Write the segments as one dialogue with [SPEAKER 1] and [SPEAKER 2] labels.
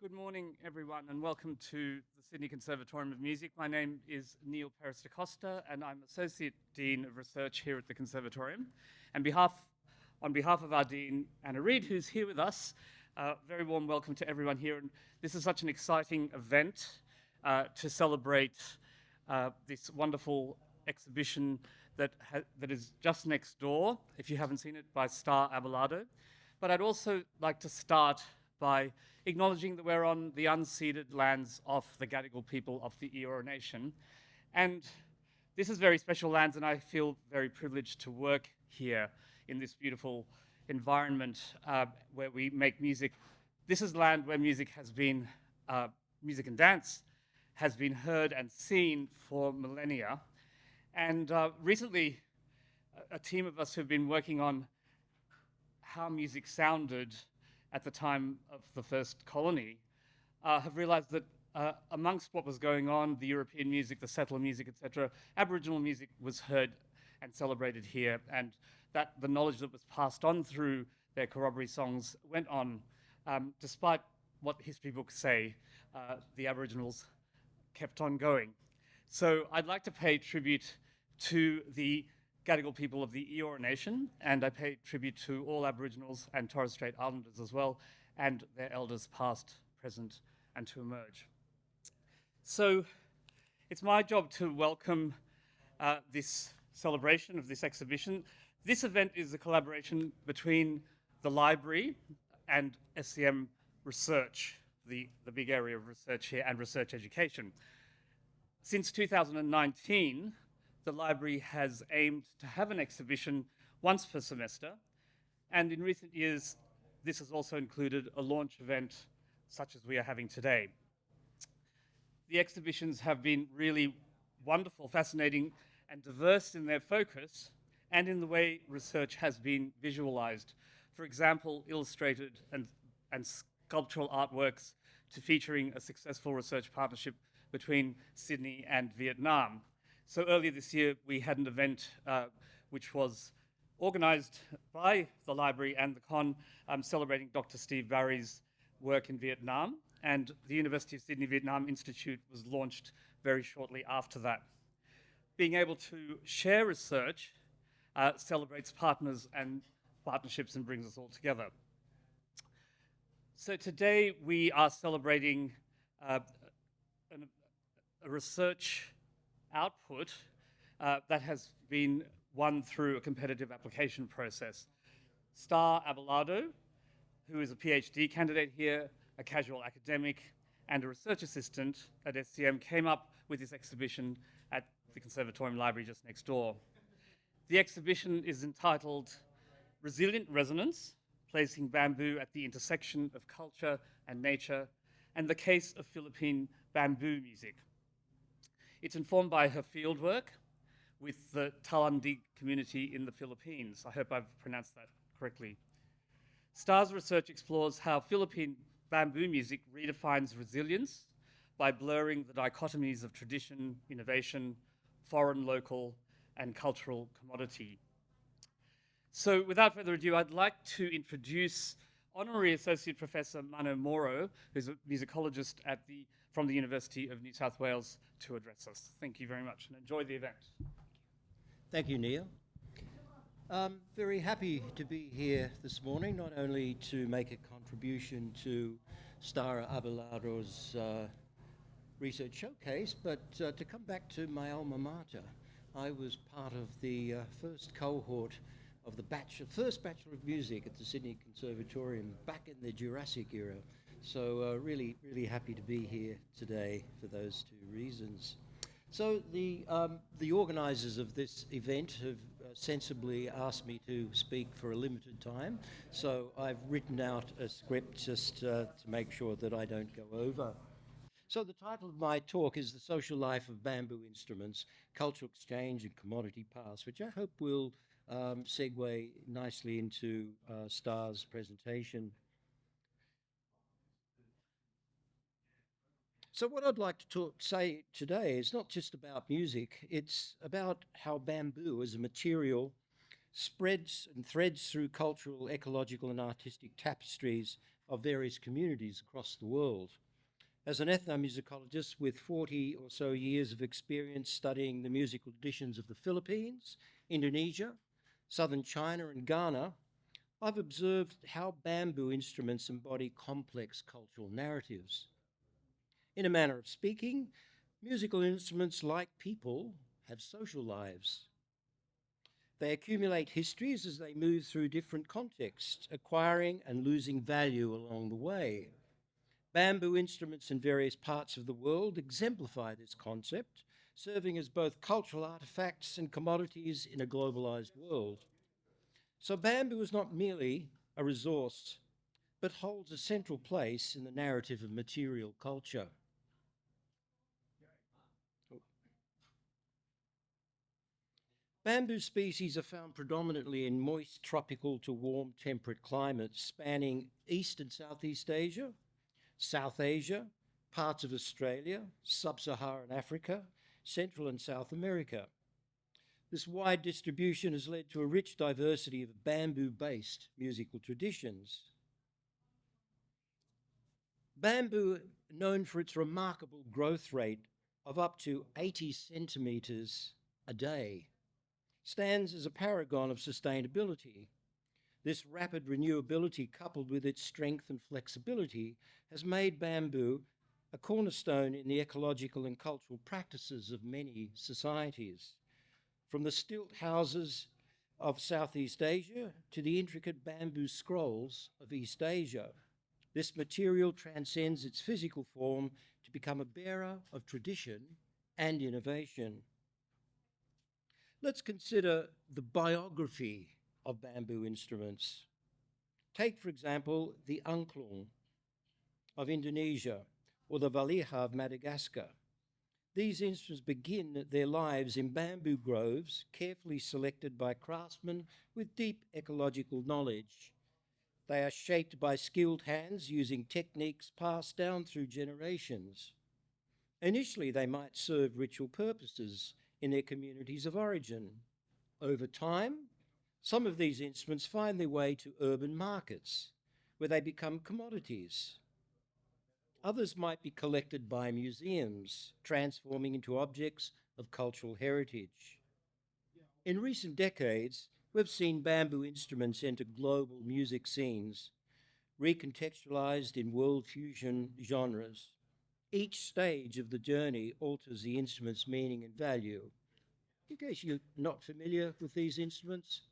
[SPEAKER 1] Good morning, everyone, and welcome to the Sydney Conservatorium of Music. My name is Neil Peris da Costa, and I'm Associate Dean of Research here at the Conservatorium. And on behalf of our Dean, Anna Reid, who's here with us, very warm welcome to everyone here. And this is such an exciting event to celebrate this wonderful exhibition that is just next door, if you haven't seen it, by Starr Abelardo. But I'd also like to start by acknowledging that we're on the unceded lands of the Gadigal people of the Eora Nation. And this is very special lands, and I feel very privileged to work here in this beautiful environment where we make music. This is land where music and dance has been heard and seen for millennia. And recently, a team of us who've been working on how music sounded at the time of the first colony, have realized that amongst what was going on, the European music, the settler music, etc., Aboriginal music was heard and celebrated here, and that the knowledge that was passed on through their corroboree songs went on, despite what history books say, the Aboriginals kept on going. So I'd like to pay tribute to the Gadigal people of the Eora Nation, and I pay tribute to all Aboriginals and Torres Strait Islanders as well, and their elders past, present, and to emerge. So it's my job to welcome this celebration of this exhibition. This event is a collaboration between the library and SCM Research, the big area of research here, and research education. Since 2019, the library has aimed to have an exhibition once per semester, and in recent years, this has also included a launch event such as we are having today. The exhibitions have been really wonderful, fascinating, and diverse in their focus and in the way research has been visualized. For example, illustrated and sculptural artworks to featuring a successful research partnership between Sydney and Vietnam. So earlier this year, we had an event which was organized by the library and the con, celebrating Dr. Steve Barry's work in Vietnam, and the University of Sydney Vietnam Institute was launched very shortly after that. Being able to share research celebrates partners and partnerships and brings us all together. So today we are celebrating a research output that has been won through a competitive application process. Starr Abelardo, who is a PhD candidate here, a casual academic, and a research assistant at SCM, came up with this exhibition at the Conservatorium Library just next door. The exhibition is entitled Resilient Resonance, Placing Bamboo at the Intersection of Culture and Nature, and the Case of Philippine Bamboo Music. It's informed by her fieldwork with the Talaandig community in the Philippines. I hope I've pronounced that correctly. Starr's research explores how Philippine bamboo music redefines resilience by blurring the dichotomies of tradition, innovation, foreign, local, and cultural commodity. So without further ado, I'd like to introduce Honorary Associate Professor Mano Moro, who's a musicologist from the University of New South Wales, to address us. Thank you very much, and enjoy the event.
[SPEAKER 2] Thank you, Neil. I'm very happy to be here this morning, not only to make a contribution to Starr Abelardo's research showcase, but to come back to my alma mater. I was part of the first cohort of the first Bachelor of Music at the Sydney Conservatorium back in the Jurassic era. So really happy to be here today for those two reasons. So the organisers of this event have sensibly asked me to speak for a limited time. So I've written out a script just to make sure that I don't go over. So the title of my talk is The Social Life of Bamboo Instruments, Cultural Exchange and Commodity Past, which I hope will segue nicely into Starr's presentation. So what I'd like to say today is not just about music, it's about how bamboo as a material spreads and threads through cultural, ecological and artistic tapestries of various communities across the world. As an ethnomusicologist with 40 or so years of experience studying the musical traditions of the Philippines, Indonesia, southern China, and Ghana, I've observed how bamboo instruments embody complex cultural narratives. In a manner of speaking, musical instruments, like people, have social lives. They accumulate histories as they move through different contexts, acquiring and losing value along the way. Bamboo instruments in various parts of the world exemplify this concept, serving as both cultural artifacts and commodities in a globalized world. So bamboo is not merely a resource, but holds a central place in the narrative of material culture. Bamboo species are found predominantly in moist tropical to warm temperate climates spanning East and Southeast Asia, South Asia, parts of Australia, Sub-Saharan Africa, Central and South America. This wide distribution has led to a rich diversity of bamboo-based musical traditions. Bamboo, known for its remarkable growth rate of up to 80 centimetres a day, stands as a paragon of sustainability. This rapid renewability, coupled with its strength and flexibility, has made bamboo a cornerstone in the ecological and cultural practices of many societies. From the stilt houses of Southeast Asia to the intricate bamboo scrolls of East Asia, this material transcends its physical form to become a bearer of tradition and innovation. Let's consider the biography of bamboo instruments. Take, for example, the angklung of Indonesia or the valija of Madagascar. These instruments begin their lives in bamboo groves, carefully selected by craftsmen with deep ecological knowledge. They are shaped by skilled hands using techniques passed down through generations. Initially, they might serve ritual purposes in their communities of origin. Over time, some of these instruments find their way to urban markets, where they become commodities. Others might be collected by museums, transforming into objects of cultural heritage. In recent decades, we've seen bamboo instruments enter global music scenes, recontextualized in world fusion genres. Each stage of the journey alters the instrument's meaning and value. In case you're not familiar with these instruments,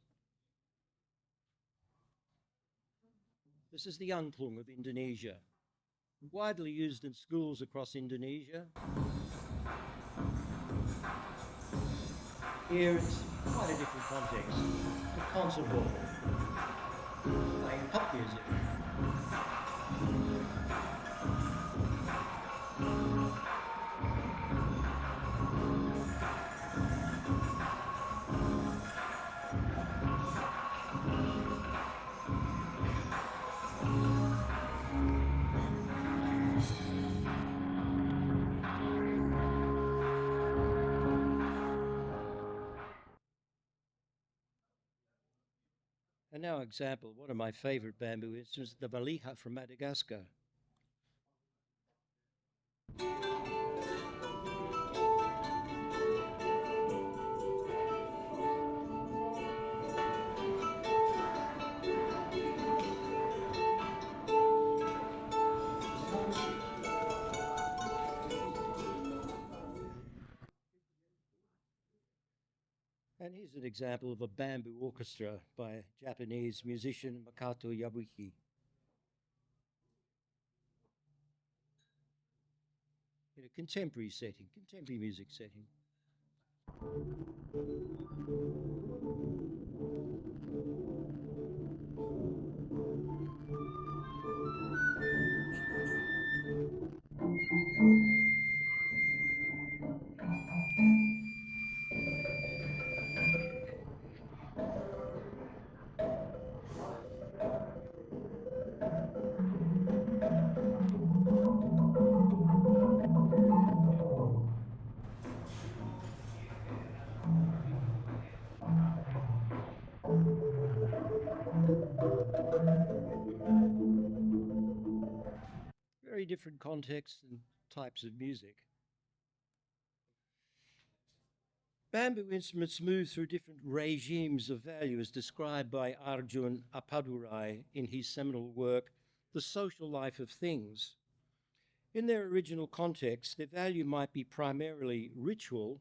[SPEAKER 2] this is the angklung of Indonesia, widely used in schools across Indonesia. Here it's quite a different context, a concert hall, playing pop music. And now, example, one of my favorite bamboo instruments, the valija from Madagascar. And here's an example of a bamboo orchestra by a Japanese musician, Makoto Yabuki. In a contemporary setting, contemporary music setting. different contexts and types of music. Bamboo instruments move through different regimes of value as described by Arjun Appadurai in his seminal work, The Social Life of Things. In their original context, their value might be primarily ritual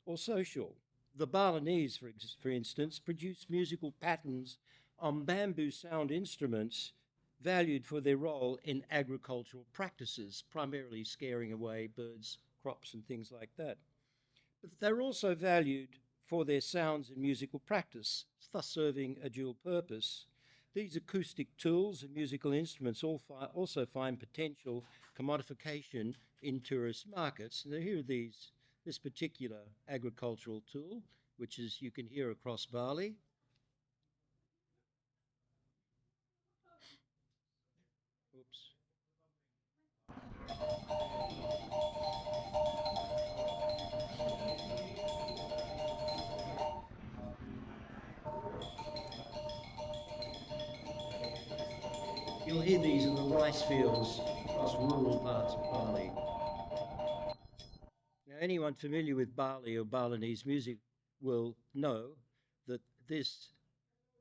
[SPEAKER 2] or social. The Balinese, for instance, produced musical patterns on bamboo sound instruments valued for their role in agricultural practices, primarily scaring away birds, crops, and things like that. But they're also valued for their sounds in musical practice, thus serving a dual purpose. These acoustic tools and musical instruments also find potential commodification in tourist markets. Now here are this particular agricultural tool, which is you can hear across Bali. Oops. You'll hear these in the rice fields across rural parts of Bali. Now, anyone familiar with Bali or Balinese music will know that this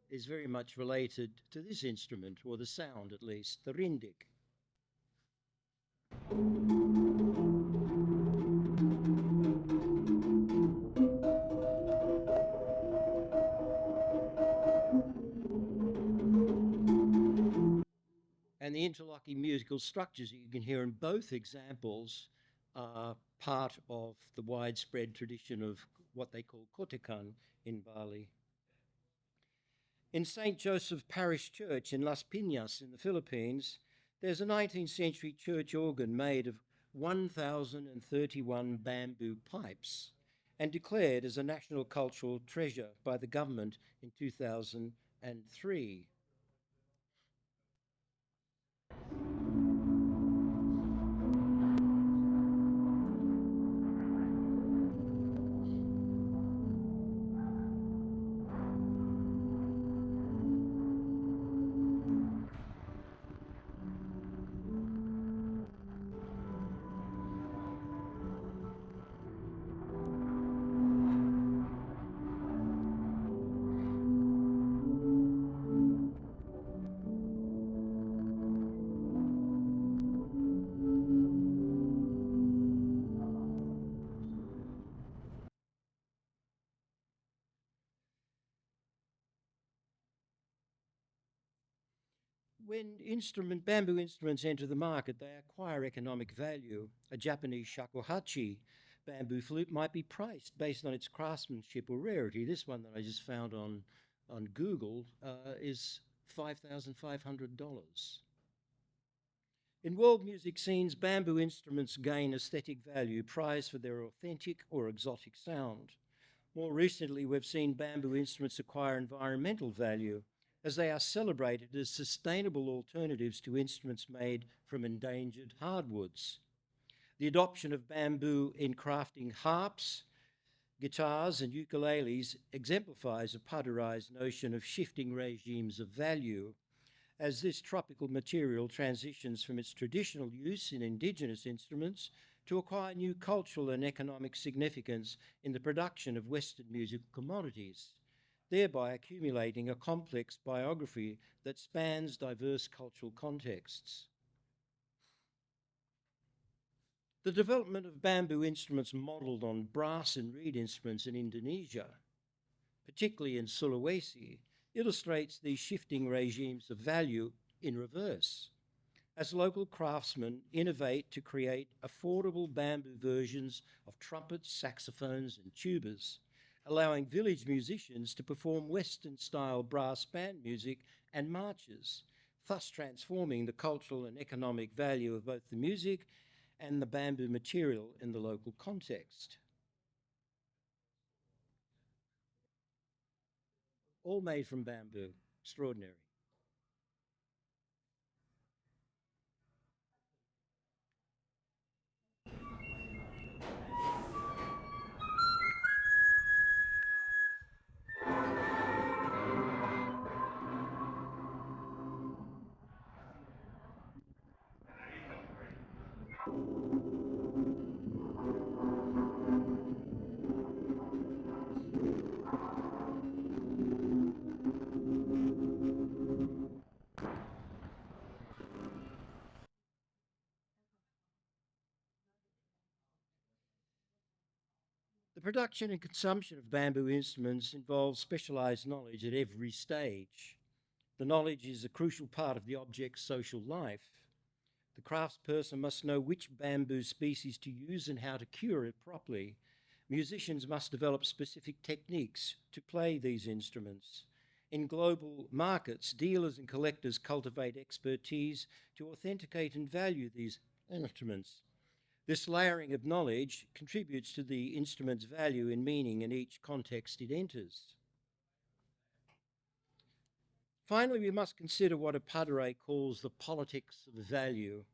[SPEAKER 2] is very much related to this instrument, or the sound at least, the rindik. And the interlocking musical structures that you can hear in both examples are part of the widespread tradition of what they call kotekan in Bali. In St. Joseph Parish Church in Las Piñas in the Philippines, there's a 19th century church organ made of 1,031 bamboo pipes and declared as a national cultural treasure by the government in 2003. When bamboo instruments enter the market, they acquire economic value. A Japanese shakuhachi bamboo flute might be priced based on its craftsmanship or rarity. This one that I just found on Google is $5,500. In world music scenes, bamboo instruments gain aesthetic value, prized for their authentic or exotic sound. More recently, we've seen bamboo instruments acquire environmental value, as they are celebrated as sustainable alternatives to instruments made from endangered hardwoods. The adoption of bamboo in crafting harps, guitars, and ukuleles exemplifies Appadurai's notion of shifting regimes of value, as this tropical material transitions from its traditional use in indigenous instruments to acquire new cultural and economic significance in the production of Western musical commodities, thereby accumulating a complex biography that spans diverse cultural contexts. The development of bamboo instruments modelled on brass and reed instruments in Indonesia, particularly in Sulawesi, illustrates these shifting regimes of value in reverse, as local craftsmen innovate to create affordable bamboo versions of trumpets, saxophones, and tubas, allowing village musicians to perform Western-style brass band music and marches, thus transforming the cultural and economic value of both the music and the bamboo material in the local context. All made from bamboo. Extraordinary. production and consumption of bamboo instruments involves specialized knowledge at every stage. The knowledge is a crucial part of the object's social life. The craftsperson must know which bamboo species to use and how to cure it properly. Musicians must develop specific techniques to play these instruments. In global markets, dealers and collectors cultivate expertise to authenticate and value these instruments. This layering of knowledge contributes to the instrument's value and meaning in each context it enters. Finally, we must consider what Padre calls the politics of value.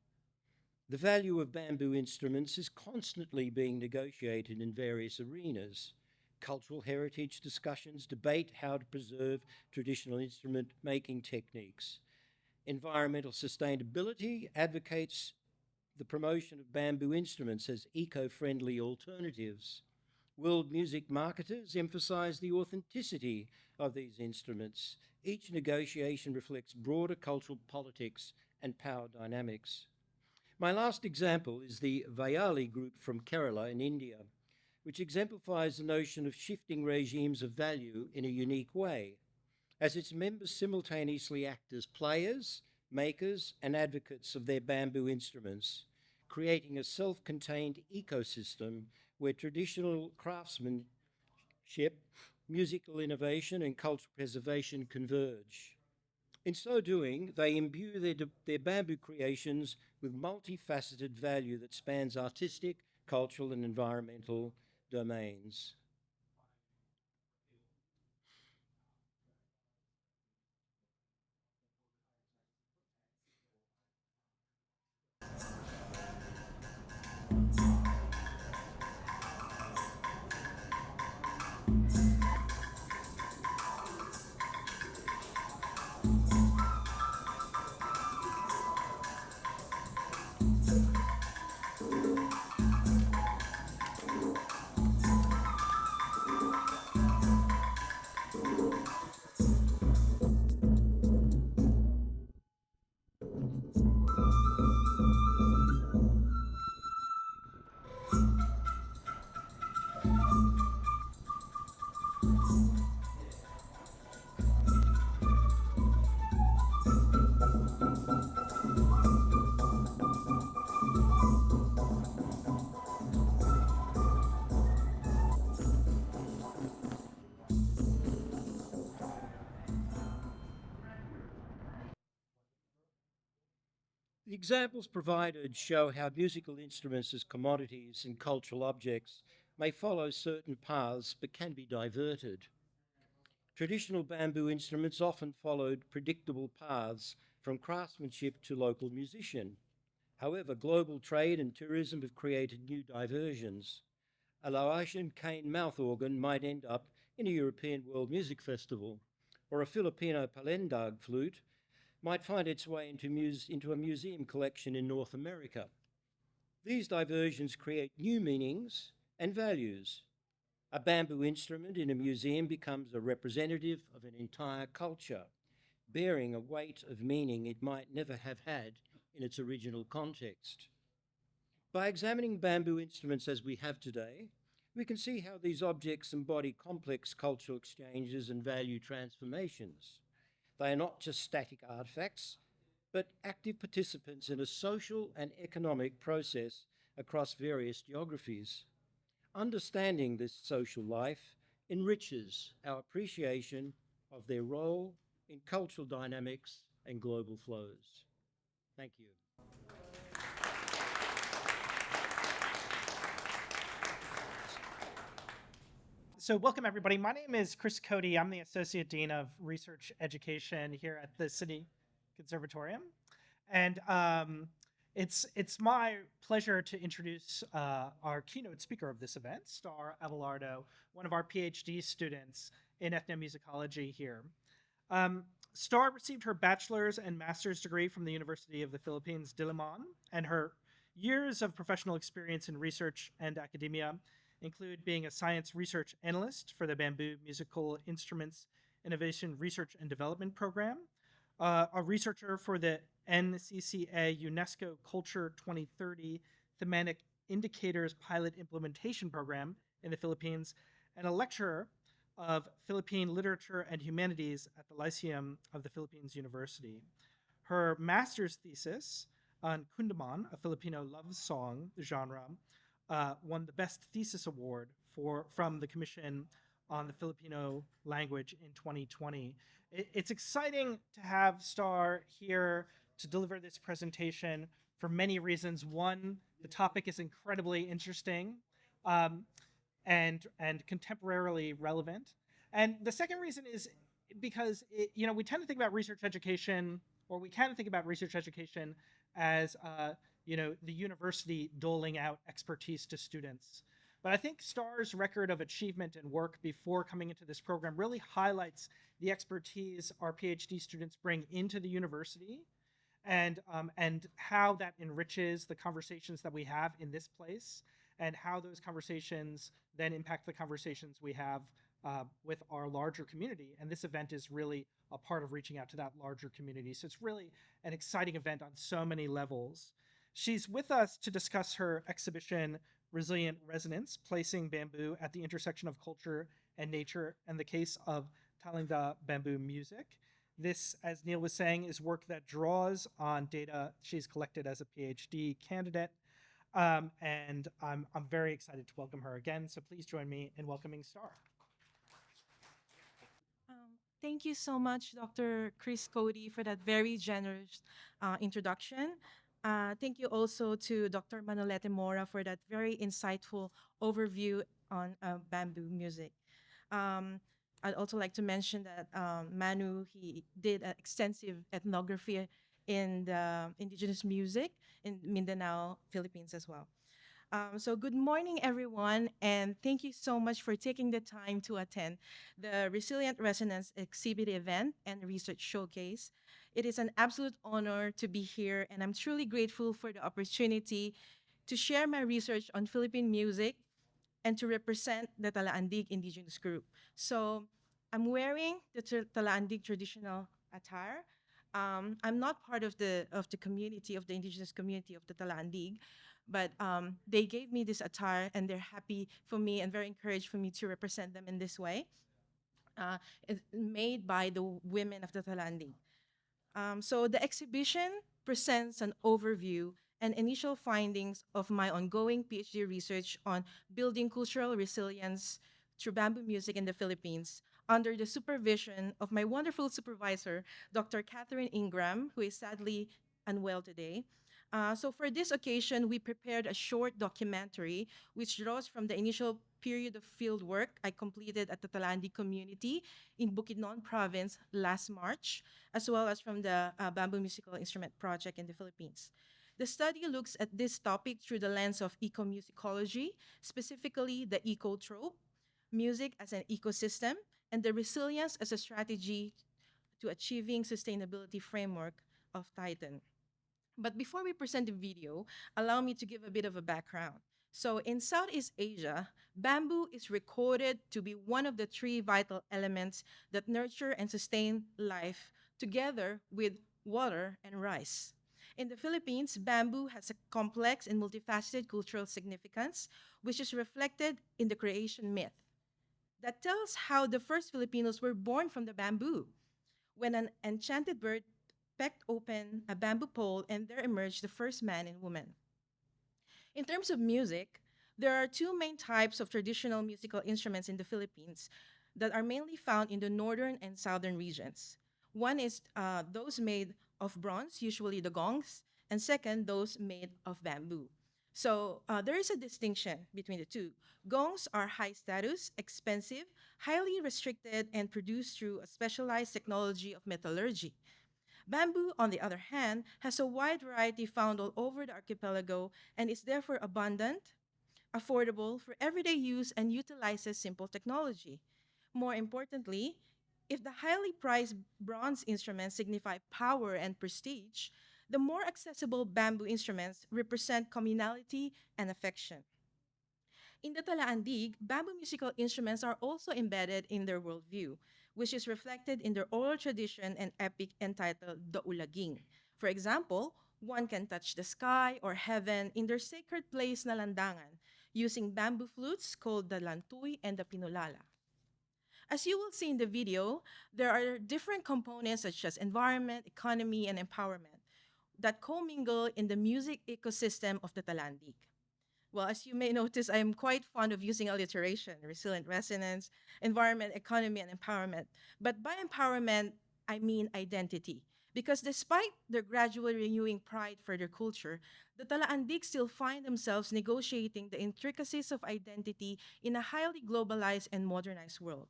[SPEAKER 2] The value of bamboo instruments is constantly being negotiated in various arenas. Cultural heritage discussions debate how to preserve traditional instrument making techniques. Environmental sustainability advocates the promotion of bamboo instruments as eco-friendly alternatives. World music marketers emphasize the authenticity of these instruments. Each negotiation reflects broader cultural politics and power dynamics. My last example is the Vayali group from Kerala in India, which exemplifies the notion of shifting regimes of value in a unique way, as its members simultaneously act as players, makers, and advocates of their bamboo instruments, creating a self-contained ecosystem where traditional craftsmanship, musical innovation, and cultural preservation converge. In so doing, they imbue their bamboo creations with multifaceted value that spans artistic, cultural, and environmental domains. The examples provided show how musical instruments as commodities and cultural objects may follow certain paths but can be diverted. Traditional bamboo instruments often followed predictable paths from craftsmanship to local musician. However, global trade and tourism have created new diversions. A Laotian cane mouth organ might end up in a European World Music Festival, or a Filipino palendag flute might find its way into a museum collection in North America. These diversions create new meanings and values. A bamboo instrument in a museum becomes a representative of an entire culture, bearing a weight of meaning it might never have had in its original context. By examining bamboo instruments as we have today, we can see how these objects embody complex cultural exchanges and value transformations. They are not just static artifacts, but active participants in a social and economic process across various geographies. Understanding this social life enriches our appreciation of their role in cultural dynamics and global flows. Thank you.
[SPEAKER 3] So welcome everybody. My name is Chris Cody. I'm the Associate Dean of Research Education here at the Sydney Conservatorium. And it's my pleasure to introduce our keynote speaker of this event, Starr Abelardo, one of our PhD students in ethnomusicology here. Starr received her bachelor's and master's degree from the University of the Philippines, Diliman, and her years of professional experience in research and academia include being a science research analyst for the Bamboo Musical Instruments Innovation Research and Development Program, a researcher for the NCCA UNESCO Culture 2030 thematic Indicators Pilot Implementation Program in the Philippines, and a lecturer of Philippine Literature and Humanities at the Lyceum of the Philippines University. Her master's thesis on Kundaman, a Filipino love song genre, won the Best Thesis Award from the Commission on the Filipino Language in 2020. It's exciting to have Starr here to deliver this presentation for many reasons. One, the topic is incredibly interesting um, and contemporarily relevant. And the second reason is because we tend to think about research education, or we can think about research education as the university doling out expertise to students. But I think Starr's record of achievement and work before coming into this program really highlights the expertise our PhD students bring into the university, and how that enriches the conversations that we have in this place, and how those conversations then impact the conversations we have with our larger community. And this event is really a part of reaching out to that larger community. So it's really an exciting event on so many levels. She's with us to discuss her exhibition, Resilient Resonance, Placing Bamboo at the Intersection of Culture and Nature, and the Case of Talaandig Bamboo Music. This, as Neil was saying, is work that draws on data she's collected as a PhD candidate. And I'm very excited to welcome her again. So please join me in welcoming Starr.
[SPEAKER 4] Thank you so much, Dr. Chris Cody, for that very generous introduction. Thank you also to Dr. Manolete Mora for that very insightful overview on bamboo music. Um, I'd also like to mention that Manu, he did an extensive ethnography in the indigenous music in Mindanao, Philippines as well. So, good morning, everyone, and thank you so much for taking the time to attend the Resilient Resonance exhibit event and research showcase. It is an absolute honor to be here, and I'm truly grateful for the opportunity to share my research on Philippine music and to represent the Talaandig Indigenous group. So, I'm wearing the Talaandig traditional attire. I'm not part of the community of the indigenous community of the Talaandig, but they gave me this attire, and they're happy for me and very encouraged for me to represent them in this way. It's made by the women of the Talaandig. So the exhibition presents an overview and initial findings of my ongoing PhD research on building cultural resilience through bamboo music in the Philippines under the supervision of my wonderful supervisor, Dr. Catherine Ingram, who is sadly unwell today. So for this occasion, we prepared a short documentary which draws from the initial period of field work I completed at the Talandi community in Bukidnon province last March, as well as from the Bamboo Musical Instrument Project in the Philippines. The study looks at this topic through the lens of ecomusicology, specifically the ecotrope, music as an ecosystem, and the resilience as a strategy to achieving sustainability framework of Titan. But before we present the video, allow me to give a bit of a background. So, in Southeast Asia, bamboo is recorded to be one of the three vital elements that nurture and sustain life, together with water and rice. In the Philippines, bamboo has a complex and multifaceted cultural significance, which is reflected in the creation myth that tells how the first Filipinos were born from the bamboo. When an enchanted bird pecked open a bamboo pole, and there emerged the first man and woman. In terms of music, there are two main types of traditional musical instruments in the Philippines that are mainly found in the northern and southern regions. One is those made of bronze, usually the gongs, and second, those made of bamboo. So there is a distinction between the two. Gongs are high status, expensive, highly restricted, and produced through a specialized technology of metallurgy. Bamboo, on the other hand, has a wide variety found all over the archipelago and is therefore abundant, affordable for everyday use, and utilizes simple technology. More importantly, if the highly priced bronze instruments signify power and prestige, the more accessible bamboo instruments represent communality and affection. In the Talaandig, bamboo musical instruments are also embedded in their worldview, which is reflected in their oral tradition and epic entitled the Ulaging. For example, One can touch the sky or heaven in their sacred place na landangan using bamboo flutes called the lantuy and the pinulala. As you will see in the video, there are different components such as environment, economy, and empowerment that commingle in the music ecosystem of the Talandig. Well, as you may notice, I am quite fond of using alliteration, resilient resonance, environment, economy, and empowerment. But by empowerment, I mean identity. Because despite their gradually renewing pride for their culture, the Talaandig still find themselves negotiating the intricacies of identity in a highly globalized and modernized world.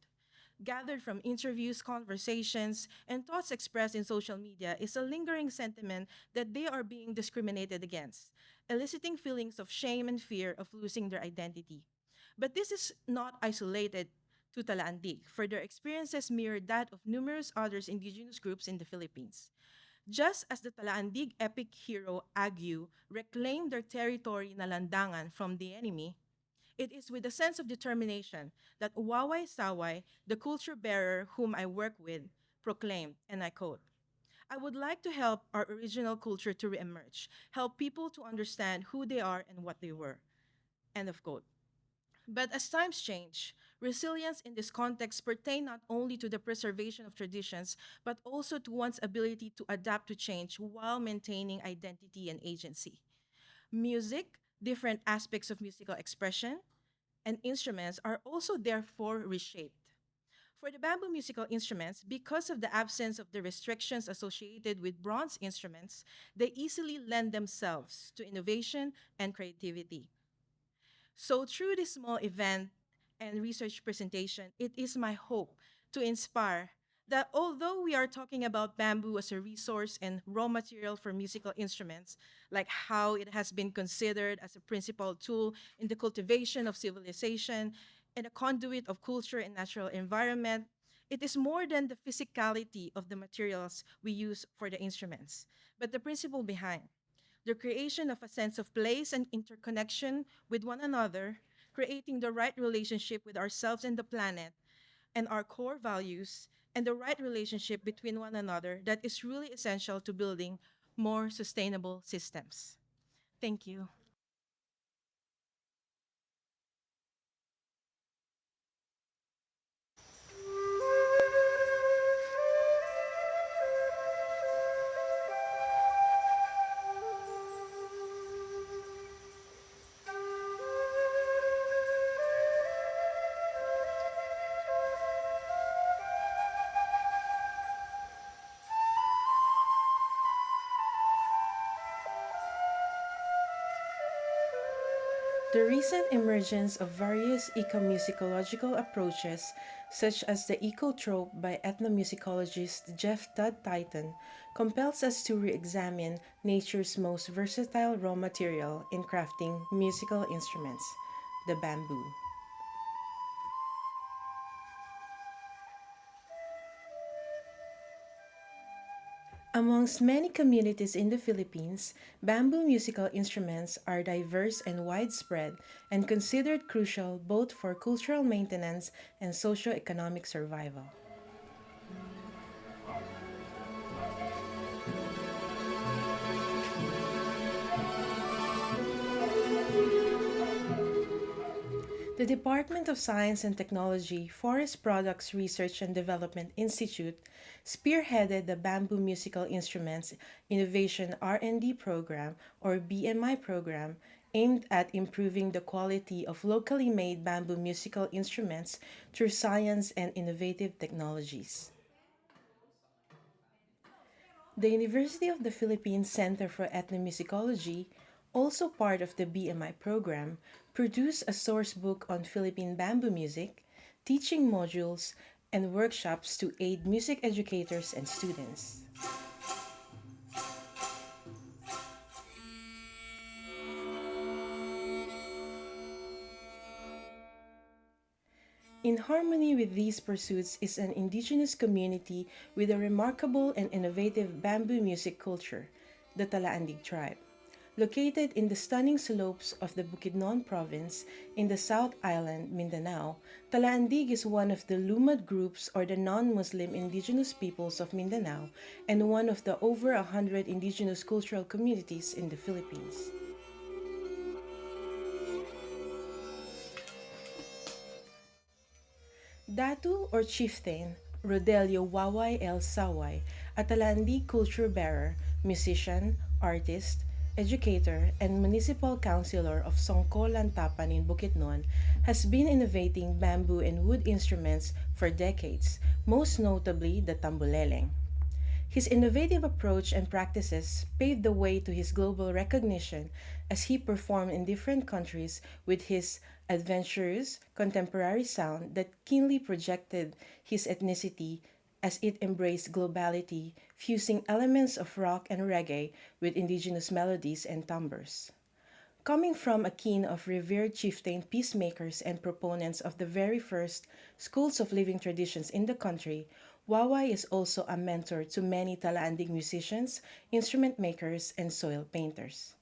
[SPEAKER 4] Gathered from interviews, conversations, and thoughts expressed in social media is a lingering sentiment that they are being discriminated against, eliciting feelings of shame and fear of losing their identity. But this is not isolated to Talaandig, for their experiences mirror that of numerous other indigenous groups in the Philippines. Just as the Talaandig epic hero Agu reclaimed their territory na landangan from the enemy, it is with a sense of determination that Waway Saway, the culture bearer whom I work with, proclaimed, and I quote, I would like to help our original culture to reemerge, help people to understand who they are and what they were. End of quote. But as times change, resilience in this context pertain not only to the preservation of traditions, but also to one's ability to adapt to change while maintaining identity and agency. Music, different aspects of musical expression, and instruments are also therefore reshaped. For the bamboo musical instruments, because of the absence of the restrictions associated with bronze instruments, they easily lend themselves to innovation and creativity. So, through this small event and research presentation, it is my hope to inspire that although we are talking about bamboo as a resource and raw material for musical instruments, like how it has been considered as a principal tool in the cultivation of civilization and a conduit of culture and natural environment, it is more than the physicality of the materials we use for the instruments, but the principle behind the creation of a sense of place and interconnection with one another, creating the right relationship with ourselves and the planet, and our core values, and the right relationship between one another that is really essential to building more sustainable systems. Thank you. The recent emergence of various ecomusicological approaches, such as the ecotrope by ethnomusicologist Jeff Todd Titan, compels us to re examine nature's most versatile raw material in crafting musical instruments, the bamboo. Amongst many communities in the Philippines, bamboo musical instruments are diverse and widespread and considered crucial both for cultural maintenance and socio-economic survival. The Department of Science and Technology Forest Products Research and Development Institute spearheaded the Bamboo Musical Instruments Innovation R&D program or BMI program aimed at improving the quality of locally made bamboo musical instruments through science and innovative technologies. The University of the Philippines Center for Ethnomusicology, also part of the BMI program, produced a source book on Philippine bamboo music, teaching modules, and workshops to aid music educators and students. In harmony with these pursuits is an indigenous community with a remarkable and innovative bamboo music culture, the Talaandig tribe.
[SPEAKER 5] Located in the stunning slopes of the Bukidnon province in the South Island, Mindanao, Talaandig is one of the Lumad groups or the non-Muslim indigenous peoples of Mindanao and one of the over 100 indigenous cultural communities in the Philippines. Datu or chieftain, Rodelio Waway El Saway, a Talandi culture bearer, musician, artist, educator, and municipal councilor of Songko Lantapan in Bukidnon, has been innovating bamboo and wood instruments for decades, most notably the tambuleleng. His innovative approach and practices paved the way to his global recognition as he performed in different countries with his adventurous, contemporary sound that keenly projected his ethnicity as it embraced globality, fusing elements of rock and reggae with indigenous melodies and timbres. Coming from a kin of revered chieftain peacemakers and proponents of the very first schools of living traditions in the country, Waway is also a mentor to many Talaandig musicians, instrument makers, and soil painters.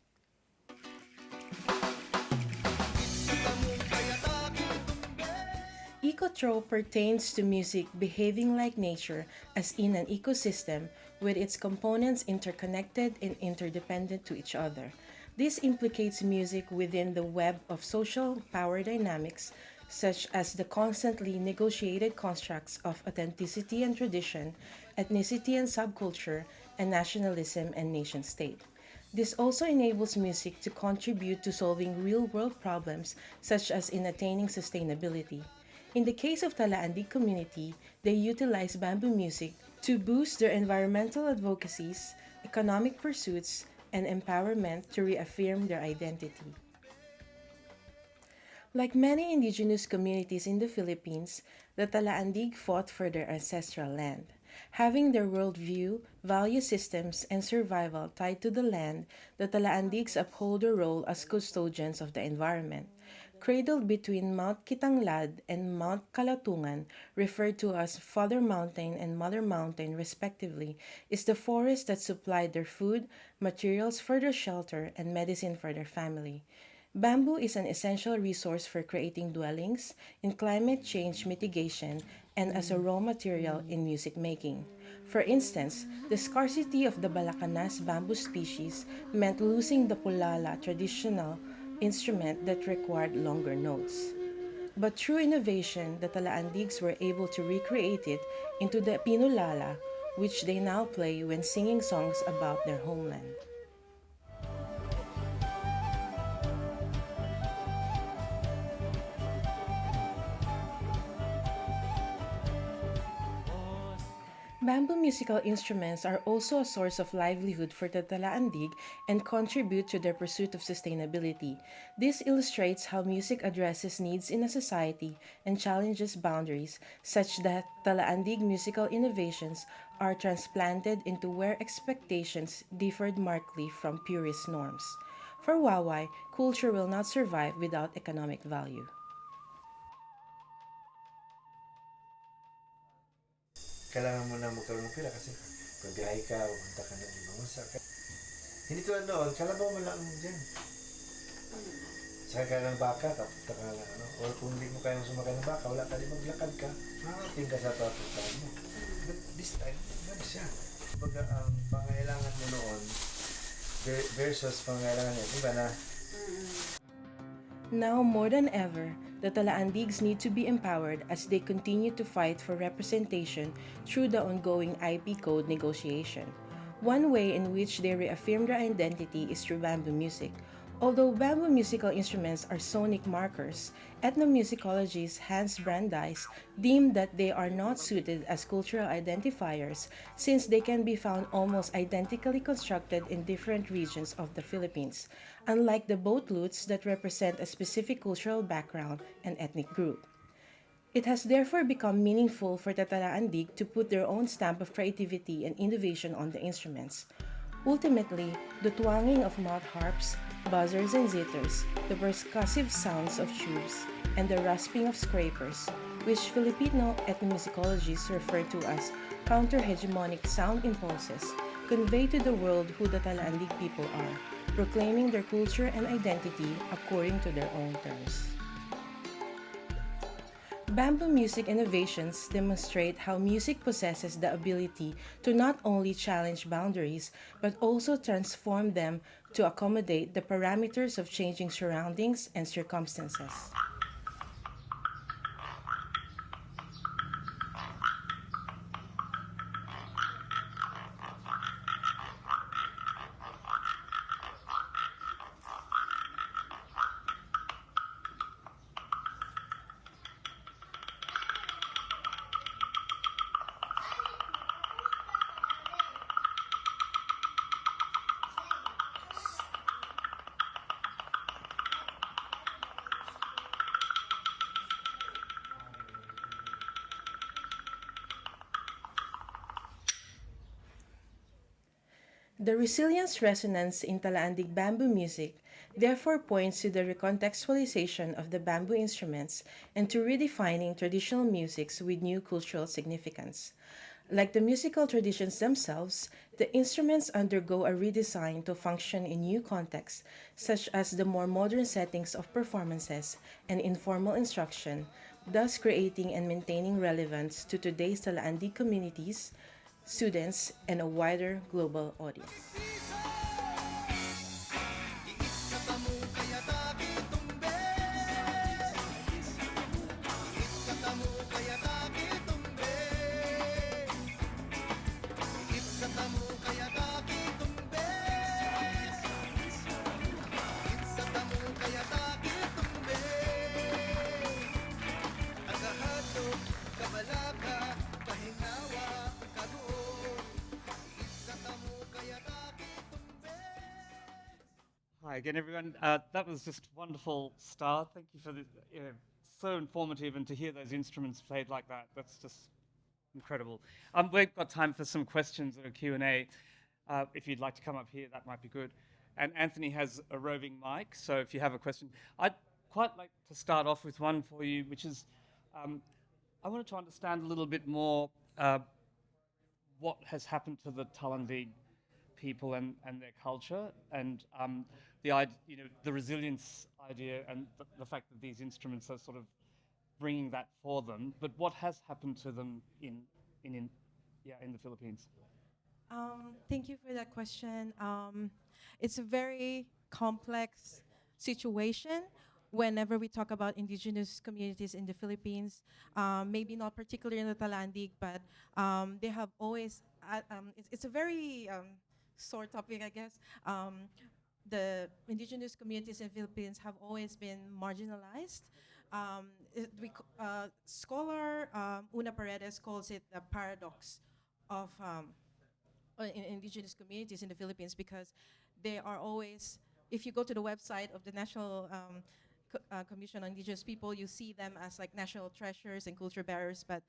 [SPEAKER 5] Ecotro pertains to music behaving like nature as in an ecosystem with its components interconnected and interdependent to each other. This implicates music within the web of social power dynamics such as the constantly negotiated constructs of authenticity and tradition, ethnicity and subculture, and nationalism and nation state. This also enables music to contribute to solving real-world problems such as in attaining sustainability. In the case of Talaandig community, they utilize bamboo music to boost their environmental advocacies, economic pursuits, and empowerment to reaffirm their identity. Like many indigenous communities in the Philippines, the Talaandig fought for their ancestral land. Having their worldview, value systems, and survival tied to the land, the Talaandigs uphold their role as custodians of the environment. Cradled between Mount Kitanglad and Mount Kalatungan, referred to as Father Mountain and Mother Mountain respectively, is the forest that supplied their food, materials for their shelter, and medicine for their family. Bamboo is an essential resource for creating dwellings, in climate change mitigation, and as a raw material in music making. For instance, the scarcity of the Balacanas bamboo species meant losing the pulala traditional instrument that required longer notes. But through innovation, the Talaandigs were able to recreate it into the pinulala, which they now play when singing songs about their homeland. Bamboo musical instruments are also a source of livelihood for the Talaandig and contribute to their pursuit of sustainability. This illustrates how music addresses needs in a society and challenges boundaries, such that Talaandig musical innovations are transplanted into where expectations differed markedly from purist norms. For Waway, culture will not survive without economic value.
[SPEAKER 6] Kailangan mo na magkaroon ng pera kasi pagbiyahe ka, pupunta ka ng ibang bansa. Hindi tulad noon, kalabaw mo lang dyan. Sakay ka ng baka, tapunta ka lang, ano? Or kung hindi mo kayang sumakay ng baka, wala ka din maglakad ka, makakating ka sa papuntahan mo. But this time, ano siya? Pag ang pangailangan mo noon versus pangailangan niya, di ba na?
[SPEAKER 5] Now more than ever, the Talaandigs need to be empowered as they continue to fight for representation through the ongoing IP code negotiation. One way in which they reaffirm their identity is through bamboo music. Although bamboo musical instruments are sonic markers, ethnomusicologist Hans Brandeis deemed that they are not suited as cultural identifiers since they can be found almost identically constructed in different regions of the Philippines, unlike the boat lutes that represent a specific cultural background and ethnic group. It has therefore become meaningful for the Talaandig to put their own stamp of creativity and innovation on the instruments. Ultimately, the twanging of mouth harps, buzzers and zitters, the percussive sounds of tubes, and the rasping of scrapers, which Filipino ethnomusicologists refer to as counter-hegemonic sound impulses, convey to the world who the Talaandig people are. proclaiming their culture and identity according to their own terms. Bamboo music innovations demonstrate how music possesses the ability to not only challenge boundaries but also transform them to accommodate the parameters of changing surroundings and circumstances. The resilience resonance in Talaandig bamboo music therefore points to the recontextualization of the bamboo instruments and to redefining traditional musics with new cultural significance. Like the musical traditions themselves, the instruments undergo a redesign to function in new contexts, such as the more modern settings of performances and informal instruction, thus creating and maintaining relevance to today's Talaandig communities, students, and a wider global audience.
[SPEAKER 1] Hi again, everyone. That was just wonderful, Starr. Thank you for the so informative, and to hear those instruments played like that. That's just incredible. We've got time for some questions or Q&A. If you'd like to come up here, that might be good. And Anthony has a roving mic, so if you have a question, I'd quite like to start off with one for you, which is I wanted to understand a little bit more what has happened to the Talaandig people and their culture, and the resilience idea, and the fact that these instruments are sort of bringing that for them. But what has happened to them in the Philippines?
[SPEAKER 4] Thank you for that question. It's a very complex situation whenever we talk about indigenous communities in the Philippines. Maybe not particularly in the Talandig, but they have always, it's a very sore topic, I guess. The indigenous communities in the Philippines have always been marginalized. Scholar Una Paredes calls it the paradox of in indigenous communities in the Philippines, because they are always, if you go to the website of the National Commission on Indigenous People, you see them as like national treasures and culture bearers. But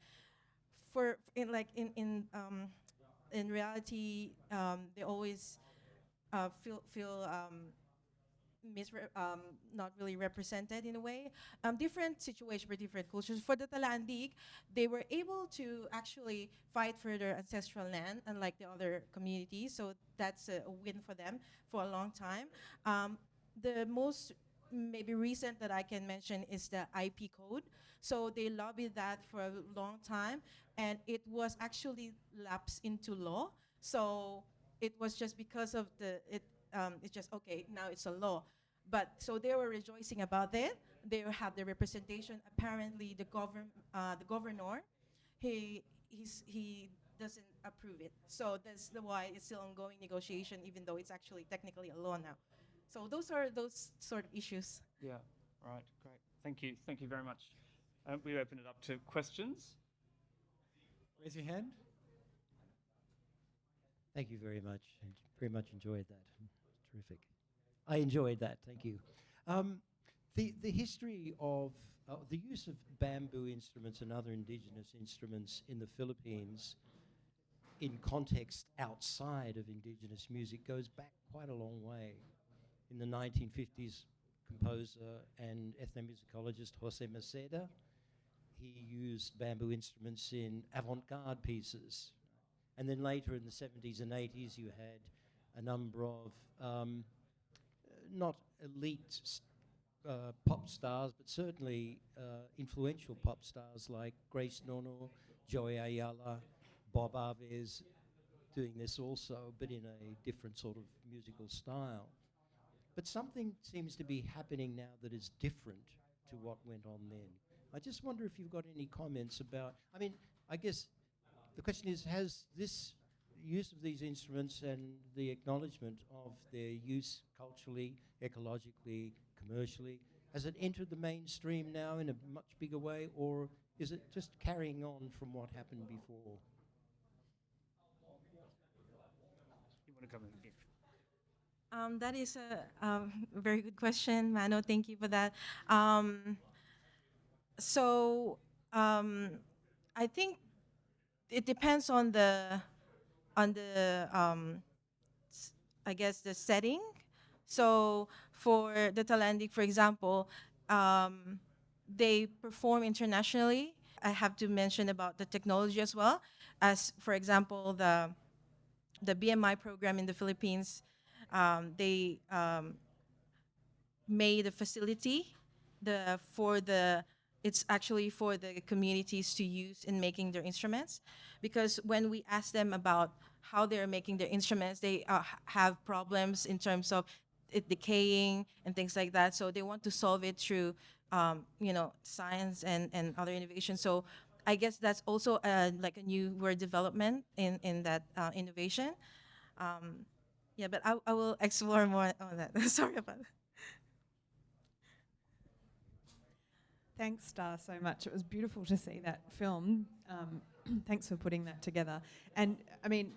[SPEAKER 4] in reality, they always feel not really represented in a way. Different situation for different cultures. For the Talandig, they were able to actually fight for their ancestral land, unlike the other communities. So that's a win for them for a long time. The most maybe recent that I can mention is the IP code. So they lobbied that for a long time, and it was actually lapsed into law. So it was just because of it's just okay, now it's a law. But so they were rejoicing about it. They have the representation. Apparently, the governor, he doesn't approve it. So that's why it's still ongoing negotiation, even though it's actually technically a law now. So those are those sort of issues.
[SPEAKER 1] Yeah, right, great. Thank you very much. We open it up to questions.
[SPEAKER 2] Raise your hand. Thank you very much. I very much enjoyed that. Terrific. I enjoyed that. Thank you. The history of the use of bamboo instruments and other indigenous instruments in the Philippines in context outside of indigenous music goes back quite a long way. In the 1950s, composer and ethnomusicologist Jose Maceda, he used bamboo instruments in avant-garde pieces. And then later in the 70s and 80s, you had a number of not elite pop stars, but certainly influential pop stars like Grace Nono, Joey Ayala, Bob Arvez doing this also, but in a different sort of musical style. But something seems to be happening now that is different to what went on then. I just wonder if you've got any comments about, I mean, I guess the question is, has this use of these instruments and the acknowledgement of their use culturally, ecologically, commercially, has it entered the mainstream now in a much bigger way, or is it just carrying on from what happened before?
[SPEAKER 1] You want to come in here?
[SPEAKER 4] That is a very good question, Mano. Thank you for that. So um, I think it depends on the I guess the setting. So for the Talandig, for example, they perform internationally. I have to mention about the technology as well, as for example the BMI program in the Philippines. They made a facility the for the it's actually for the communities to use in making their instruments, because when we ask them about how they're making their instruments, they have problems in terms of it decaying and things like that, so they want to solve it through science and other innovations. So I guess that's also like a new word development in that innovation. Yeah, but I will explore more on that. Sorry about that.
[SPEAKER 7] Thanks, Star, so much. It was beautiful to see that film. Thanks for putting that together. And I mean,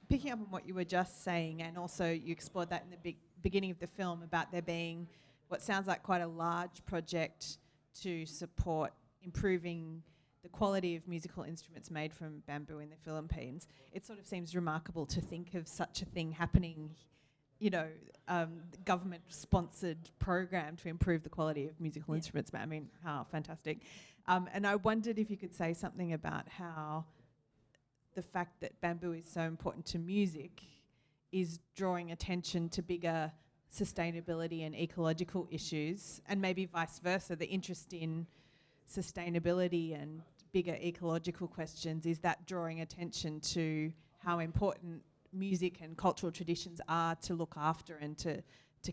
[SPEAKER 7] picking up on what you were just saying, and also you explored that in the beginning of the film about there being what sounds like quite a large project to support improving the quality of musical instruments made from bamboo in the Philippines. It sort of seems remarkable to think of such a thing happening, government-sponsored program to improve the quality of musical instruments. I mean, how fantastic. And I wondered if you could say something about how the fact that bamboo is so important to music is drawing attention to bigger sustainability and ecological issues, and maybe vice versa, the interest in sustainability and bigger ecological questions, is that drawing attention to how important music and cultural traditions are to look after and to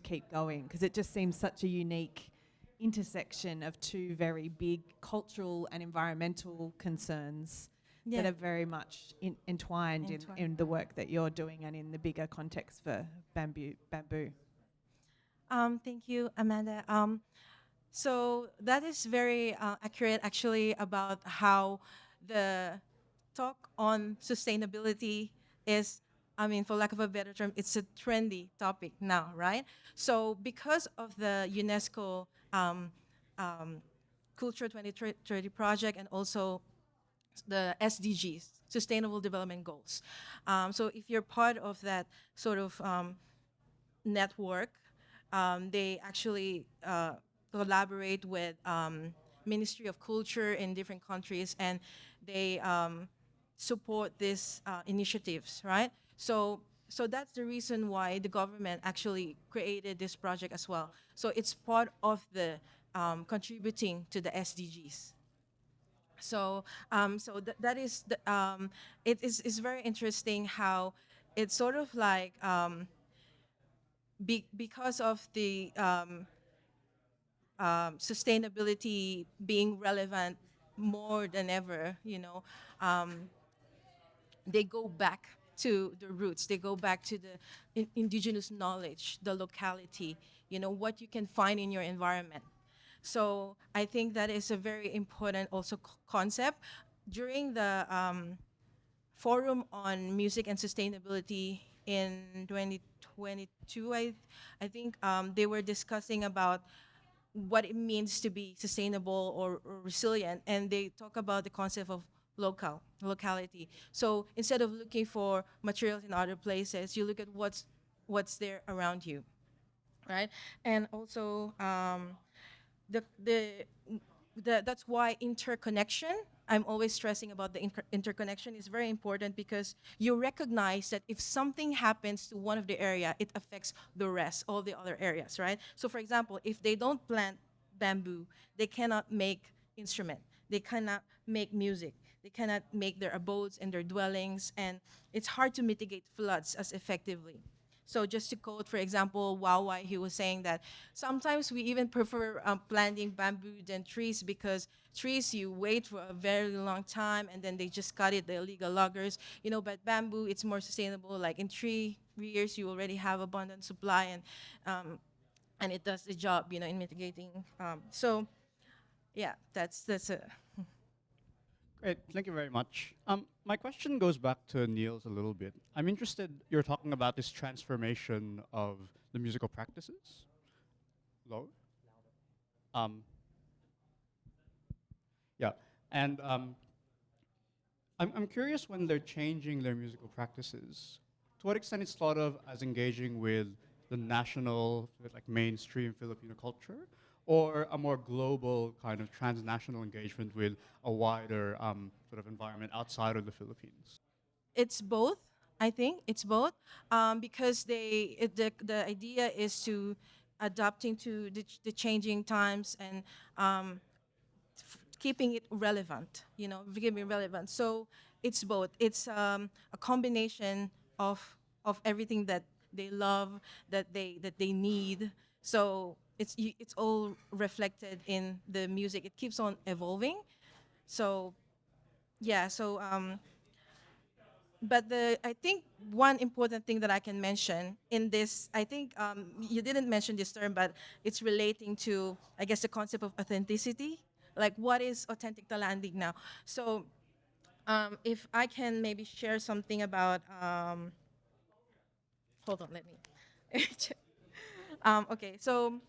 [SPEAKER 7] keep going? Because it just seems such a unique intersection of two very big cultural and environmental concerns that are very much entwined in the work that you're doing and in the bigger context for bamboo.
[SPEAKER 4] Thank you, Amanda. So that is very accurate, actually, about how the talk on sustainability is, I mean, for lack of a better term, it's a trendy topic now, right? So because of the UNESCO Culture 2030 project, and also the SDGs, Sustainable Development Goals. So if you're part of that sort of network, they actually collaborate with Ministry of Culture in different countries, and they support these initiatives, right? So that's the reason why the government actually created this project as well. So it's part of the contributing to the SDGs. So that is it is very interesting how it's sort of like because of the sustainability being relevant more than ever, they go back to the roots. They go back to the indigenous knowledge, the locality, what you can find in your environment. So I think that is a very important also concept. During the Forum on Music and Sustainability in 2022, I think they were discussing about what it means to be sustainable or resilient, and they talk about the concept of locality. So instead of looking for materials in other places, you look at what's there around you, right? And also the that's why interconnection I'm always stressing about the interconnection is very important because you recognize that if something happens to one of the area, it affects the rest, all the other areas, right? So for example, if they don't plant bamboo, they cannot make instrument, they cannot make music, they cannot make their abodes and their dwellings, and it's hard to mitigate floods as effectively. So just to quote, for example, Wawai, he was saying that sometimes we even prefer planting bamboo than trees because trees, you wait for a very long time and then they just cut it, the illegal loggers, but bamboo, it's more sustainable. Like in 3 years, you already have abundant supply and it does the job, in mitigating. So yeah, that's it.
[SPEAKER 8] Great, thank you very much. My question goes back to Niels a little bit. I'm interested, you're talking about this transformation of the musical practices. Lower? Yeah, and I'm curious when they're changing their musical practices, to what extent it's thought of as engaging with the national, like mainstream Filipino culture, or a more global kind of transnational engagement with a wider sort of environment outside of the Philippines?
[SPEAKER 4] It's both. I think it's both because the idea is to adapting to the changing times and keeping it relevant. Keeping it relevant. So it's both. It's a combination of everything that they love, that they need. So it's all reflected in the music. It keeps on evolving. So yeah. So but I think one important thing that I can mention in this, I think you didn't mention this term, but it's relating to, I guess, the concept of authenticity. Like, what is authentic Talaandig now? So, if I can maybe share something about, hold on, let me. Okay, so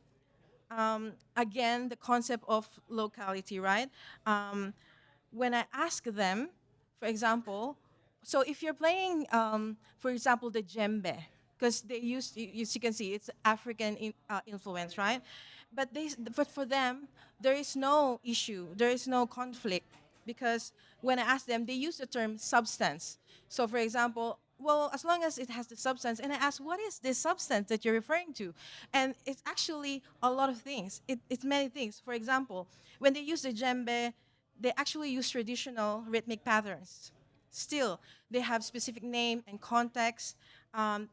[SPEAKER 4] again, the concept of locality, right? When I ask them, for example, so if you're playing, for example, the djembe, because they use, as you can see, it's African influence, right? But for them, there is no issue, there is no conflict, because when I ask them, they use the term substance. So, for example, well, as long as it has the substance, and I ask, what is this substance that you're referring to? And it's actually a lot of things. It's many things. For example, when they use the djembe, they actually use traditional rhythmic patterns. Still, they have specific name and context,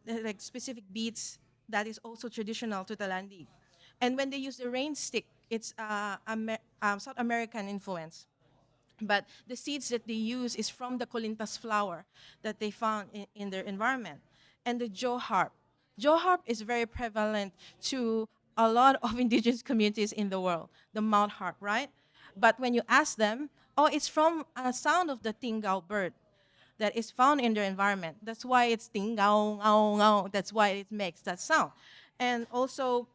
[SPEAKER 4] like specific beats that is also traditional to Talandi. And when they use the rain stick, it's South American influence. But the seeds that they use is from the colintas flower that they found in their environment. And the Joe harp. Joe harp is very prevalent to a lot of indigenous communities in the world, the mount harp, right? But when you ask them, oh, it's from a sound of the tingao bird that is found in their environment. That's why it's tingao, ngao, ngao. That's why it makes that sound. And also,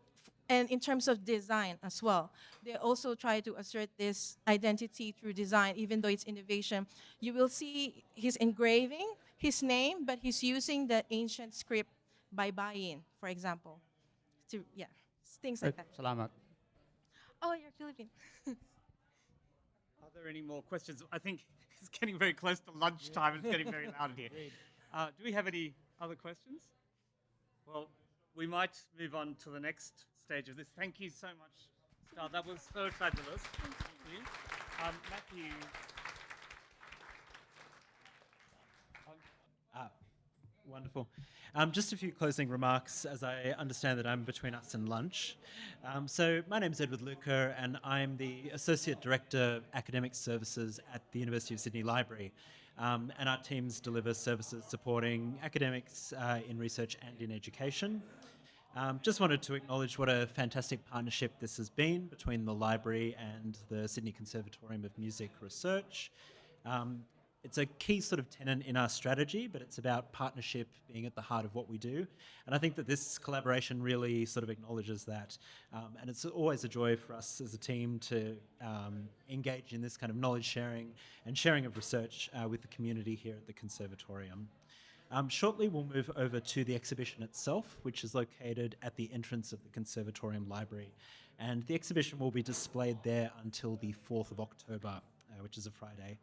[SPEAKER 4] and in terms of design as well, they also try to assert this identity through design, even though it's innovation. You will see he's engraving his name, but he's using the ancient script by Bayin, for example. Yeah, things like that.
[SPEAKER 8] Salamat.
[SPEAKER 4] Oh, you're Philippine.
[SPEAKER 1] Are there any more questions? I think it's getting very close to lunchtime. It's getting very loud in here. Do we have any other questions? Well, we might move on to the next stage of this. Thank you so much, Starr. That was so fabulous. Thank you. Matthew.
[SPEAKER 9] Wonderful. Just a few closing remarks as I understand that I'm between us and lunch. So my name is Edward Luker and I'm the Associate Director of Academic Services at the University of Sydney Library. And our teams deliver services supporting academics in research and in education. Just wanted to acknowledge what a fantastic partnership this has been between the library and the Sydney Conservatorium of Music Research. It's a key sort of tenet in our strategy, but it's about partnership being at the heart of what we do. And I think that this collaboration really sort of acknowledges that. And it's always a joy for us as a team to engage in this kind of knowledge sharing and sharing of research with the community here at the Conservatorium. Shortly, we'll move over to the exhibition itself, which is located at the entrance of the Conservatorium Library. And the exhibition will be displayed there until the 4th of October, which is a Friday.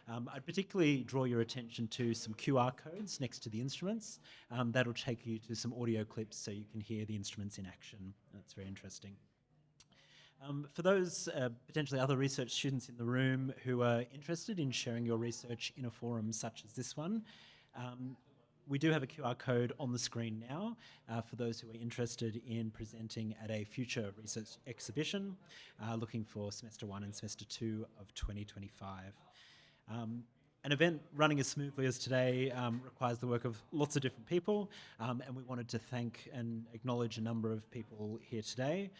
[SPEAKER 9] I'd particularly draw your attention to some QR codes next to the instruments. That'll take you to some audio clips so you can hear the instruments in action. That's very interesting. For those potentially other research students in the room who are interested in sharing your research in a forum such as this one, we do have a QR code on the screen now for those who are interested in presenting at a future research exhibition, looking for semester 1 and semester 2 of 2025. An event running as smoothly as today requires the work of lots of different people, and we wanted to thank and acknowledge a number of people here today.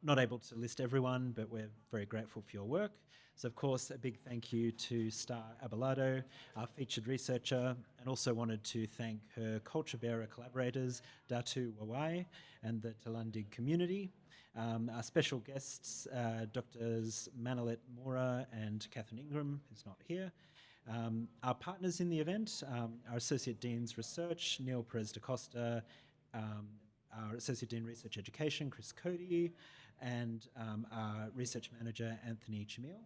[SPEAKER 9] Not able to list everyone, but we're very grateful for your work. So, of course, a big thank you to Starr Abelardo, our featured researcher, and also wanted to thank her culture bearer collaborators, Datu Wawai and the Talaandig community. Our special guests, Drs. Manalet Mora and Catherine Ingram, who's not here. Our partners in the event, our Associate Dean's Research, Neil Perez da Costa, our Associate Dean Research Education, Chris Cody, and our Research Manager, Anthony Chamil.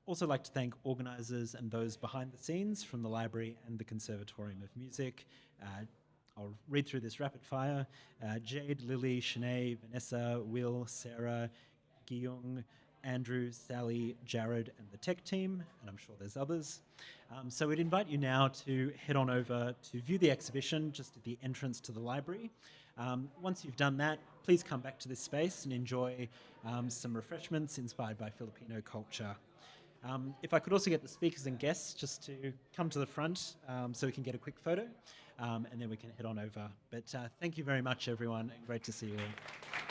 [SPEAKER 9] Also like to thank organisers and those behind the scenes from the library and the Conservatorium of Music. I'll read through this rapid fire. Jade, Lily, Shanae, Vanessa, Will, Sarah, Giyung, Andrew, Sally, Jared, and the tech team, and I'm sure there's others. So we'd invite you now to head on over to view the exhibition just at the entrance to the library. Once you've done that, please come back to this space and enjoy some refreshments inspired by Filipino culture. If I could also get the speakers and guests just to come to the front so we can get a quick photo, and then we can head on over. But thank you very much, everyone, and great to see you all.